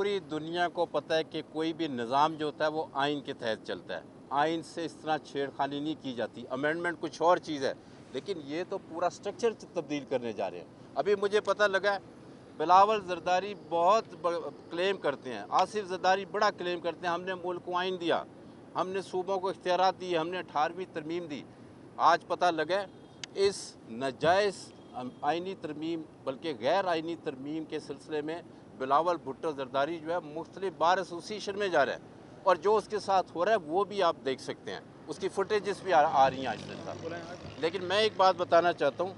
पूरी दुनिया को पता है कि कोई भी निज़ाम जो होता है वो आइन के तहत चलता है। आइन से इस तरह छेड़खानी नहीं की जाती। अमेंडमेंट कुछ और चीज़ है, लेकिन ये तो पूरा स्ट्रक्चर तब्दील करने जा रहे हैं। अभी मुझे पता लगा है बिलावल जरदारी बहुत क्लेम करते हैं, आसिफ जरदारी बड़ा क्लेम करते हैं, हमने मुल्क को आइन दिया, हमने सूबों को इख्तियारात दिए, हमने 18वीं तरमीम दी। आज पता लगा इस नाजायज़ आइनी तरमीम बल्कि गैर आइनी तरमीम के सिलसिले में बिलावल भुट्टो जरदारी जो है मुख्तलिफ बार एसोसिएशन में जा रहा है, और जो उसके साथ हो रहा है वो भी आप देख सकते हैं, उसकी फुटेजेस भी आ रही हैं आज तक। लेकिन मैं एक बात बताना चाहता हूँ,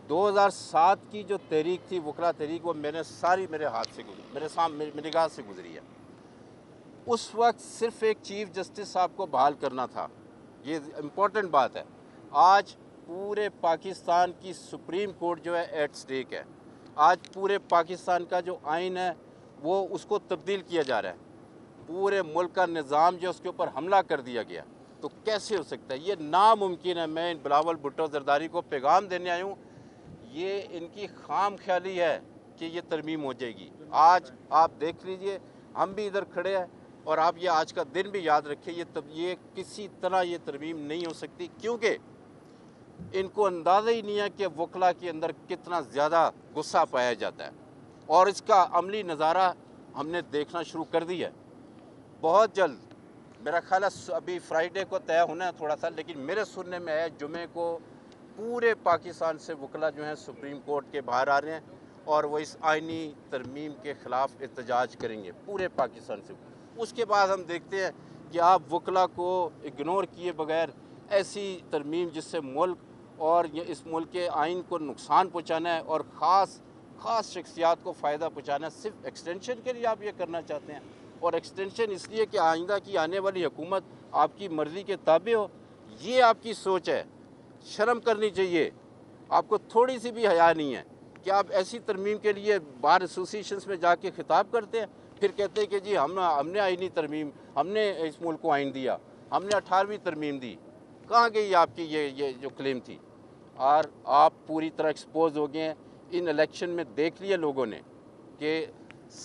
2007 की जो तहरीक थी वकला तहरीक, वो मैंने सारी मेरे हाथ से गुजरी, मेरे सामने मेरी निगाह से गुजरी है। उस वक्त सिर्फ एक चीफ जस्टिस साहब को बहाल करना था, ये इम्पोर्टेंट बात है। आज पूरे पाकिस्तान की सुप्रीम कोर्ट जो है एट स्टेक है। आज पूरे पाकिस्तान का जो आइन है वो उसको तब्दील किया जा रहा है। पूरे मुल्क का निज़ाम जो उसके ऊपर हमला कर दिया गया, तो कैसे हो सकता है? ये नामुमकिन है। मैं बिलावल भुट्टो जरदारी को पैगाम देने आया हूँ, ये इनकी खाम ख्याली है कि ये तरमीम हो जाएगी। आज आप देख लीजिए, हम भी इधर खड़े हैं, और आप ये आज का दिन भी याद रखिए, ये किसी तरह ये तरमीम नहीं हो सकती, क्योंकि इनको अंदाज़ा ही नहीं है कि वकला के अंदर कितना ज़्यादा गुस्सा पाया जाता है, और इसका अमली नज़ारा हमने देखना शुरू कर दिया है। बहुत जल्द मेरा ख्याल है, अभी फ्राइडे को तय होना है थोड़ा सा, लेकिन मेरे सुनने में है जुमे को पूरे पाकिस्तान से वकला जो हैं सुप्रीम कोर्ट के बाहर आ रहे हैं, और वो इस आइनी तरमीम के ख़िलाफ़ एहतजाज करेंगे पूरे पाकिस्तान से। उसके बाद हम देखते हैं कि आप वकला को इग्नोर किए बगैर ऐसी तरमीम जिससे मुल्क और ये इस मुल्क के आइन को नुकसान पहुँचाना है, और ख़ास शख्सियात को फ़ायदा पहुँचाना है, सिर्फ एक्सटेंशन के लिए आप ये करना चाहते हैं। और एक्सटेंशन इसलिए कि आइंदा की आने वाली हुकूमत आपकी मर्ज़ी के ताबे हो, ये आपकी सोच है। शर्म करनी चाहिए, आपको थोड़ी सी भी हया नहीं है कि आप ऐसी तरमीम के लिए बार एसोसिएशंस में जाके खिताब करते हैं, फिर कहते हैं कि जी हमने आइनी तरमीम, हमने इस मुल्क को आइन दिया, हमने 18वीं तरमीम दी। कहाँ गई आपकी ये जो क्लेम थी? और आप पूरी तरह एक्सपोज हो गए हैं। इन इलेक्शन में देख लिया लोगों ने कि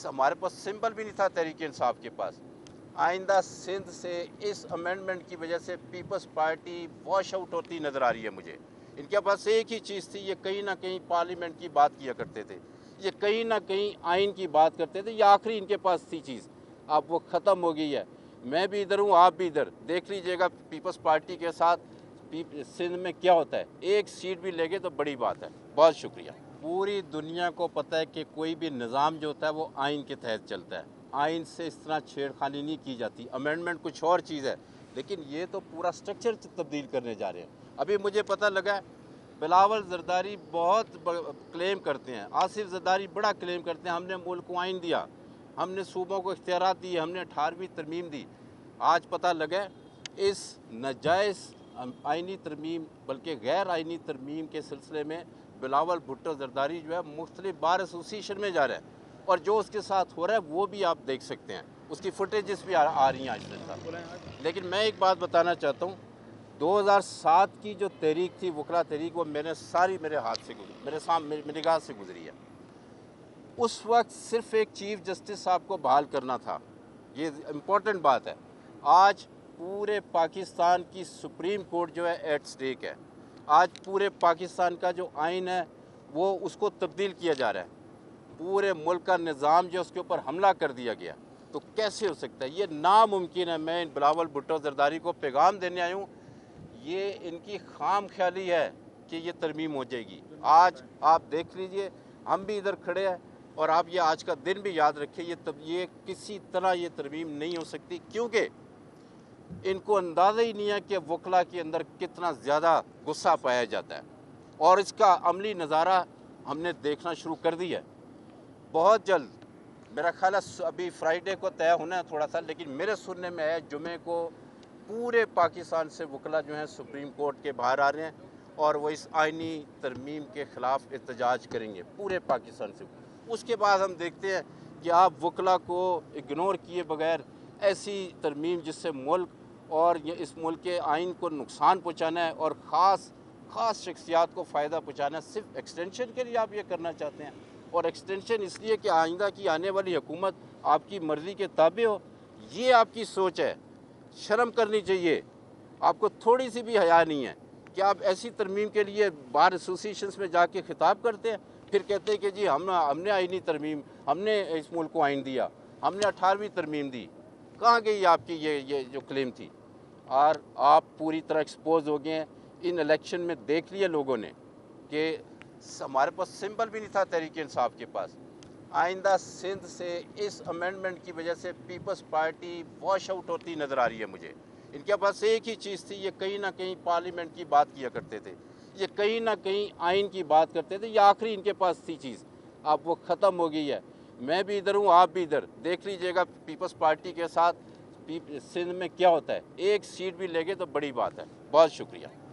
हमारे पास सिंबल भी नहीं था तहरीक इंसाफ के पास। आइंदा सिंध से इस अमेंडमेंट की वजह से पीपल्स पार्टी वॉश आउट होती नज़र आ रही है मुझे। इनके पास एक ही चीज़ थी, ये कहीं ना कहीं पार्लियामेंट की बात किया करते थे, ये कहीं ना कहीं आइन की बात करते थे, ये आखिरी इनके पास थी चीज़, अब वो ख़त्म हो गई है। मैं भी इधर हूँ, आप भी इधर, देख लीजिएगा पीपल्स पार्टी के साथ सिंध में क्या होता है। एक सीट भी ले गए तो बड़ी बात है। बहुत शुक्रिया। पूरी दुनिया को पता है कि कोई भी निज़ाम जो होता है वो आइन के तहत चलता है। आइन से इस तरह छेड़खानी नहीं की जाती। अमेंडमेंट कुछ और चीज़ है, लेकिन ये तो पूरा स्ट्रक्चर तब्दील करने जा रहे हैं। अभी मुझे पता लगा है बिलावल जरदारी बहुत क्लेम करते हैं, आसिफ जरदारी बड़ा क्लेम करते हैं, हमने मुल्क को आइन दिया, हमने सूबों को इख्तियारात दिए, हमने 18वीं तरमीम दी। आज पता लगा इस नाजायज़ आइनी तरमीम बल्कि गैर आइनी तरमीम के सिलसिले में बिलावल भुट्टो जरदारी जो है मुख्तलिफ बार एसोसिएशन में जा रहा है, और जो उसके साथ हो रहा है वो भी आप देख सकते हैं, उसकी फुटेजेस भी आ रही हैं आज तक। लेकिन मैं एक बात बताना चाहता हूँ, 2007 की जो तहरीक थी वकला तहरीक, वो मैंने सारी मेरे हाथ से गुजरी, मेरे सामने मेरी निगाह से गुजरी है। उस वक्त सिर्फ एक चीफ जस्टिस साहब को बहाल करना था, ये इम्पोर्टेंट बात है। आज पूरे पाकिस्तान की सुप्रीम कोर्ट जो है एट स्टेक है। आज पूरे पाकिस्तान का जो आइन है वो उसको तब्दील किया जा रहा है। पूरे मुल्क का निज़ाम जो उसके ऊपर हमला कर दिया गया, तो कैसे हो सकता है? ये नामुमकिन है। मैं बिलावल भुट्टो जरदारी को पैगाम देने आया हूँ, ये इनकी खाम ख्याली है कि ये तरमीम हो जाएगी। आज आप देख लीजिए, हम भी इधर खड़े हैं, और आप ये आज का दिन भी याद रखिए, ये किसी तरह ये तरमीम नहीं हो सकती, क्योंकि इनको अंदाज़ा ही नहीं है कि वकला के अंदर कितना ज़्यादा गुस्सा पाया जाता है, और इसका अमली नज़ारा हमने देखना शुरू कर दिया है। बहुत जल्द मेरा ख्याल है, अभी फ्राइडे को तय होना है थोड़ा सा, लेकिन मेरे सुनने में है जुमे को पूरे पाकिस्तान से वकला जो हैं सुप्रीम कोर्ट के बाहर आ रहे हैं, और वो इस आइनी तरमीम के ख़िलाफ़ एहतजाज करेंगे पूरे पाकिस्तान से। उसके बाद हम देखते हैं कि आप वकला को इग्नोर किए बगैर ऐसी तरमीम जिससे मुल्क और ये इस मुल्क के आइन को नुकसान पहुँचाना है, और ख़ास शख्सियात को फ़ायदा पहुँचाना है, सिर्फ एक्सटेंशन के लिए आप ये करना चाहते हैं। اور ایکسٹینشن اس لیے کہ آئندہ کی آنے والی حکومت آپ کی مرضی کے تابع ہو. یہ آپ کی سوچ ہے. شرم کرنی چاہیے. آپ کو تھوڑی سی بھی حیا نہیں ہے کہ آپ ایسی ترمیم کے لیے بار ایسوسیشنز میں جا کے خطاب کرتے ہیں, پھر کہتے ہیں کہ جی ہم نے آئینی ترمیم, ہم نے اس ملک کو آئین دیا, ہم نے 18ویں ترمیم دی. کہاں گئی آپ کی یہ جو کلیم تھی؟ اور آپ پوری طرح ایکسپوز ہو گئے ہیں. ان الیکشن میں دیکھ لیا لوگوں نے کہ ہمارے پاس سمبل بھی نہیں تھا تحریک انصاف کے پاس. آئندہ سندھ سے اس امینڈمنٹ کی وجہ سے پیپلز پارٹی واش آؤٹ ہوتی نظر آ رہی ہے مجھے. ان کے پاس ایک ہی چیز تھی, یہ کہیں نہ کہیں پارلیمنٹ کی بات کیا کرتے تھے, یہ کہیں نہ کہیں آئین کی بات کرتے تھے. یہ آخری ان کے پاس تھی چیز, اب وہ ختم ہو گئی ہے. میں بھی ادھر ہوں, آپ بھی ادھر. دیکھ لیجئے گا پیپلز پارٹی کے ساتھ سندھ میں کیا ہوتا ہے. ایک سیٹ بھی لے گے تو بڑی بات ہے. بہت شکریہ.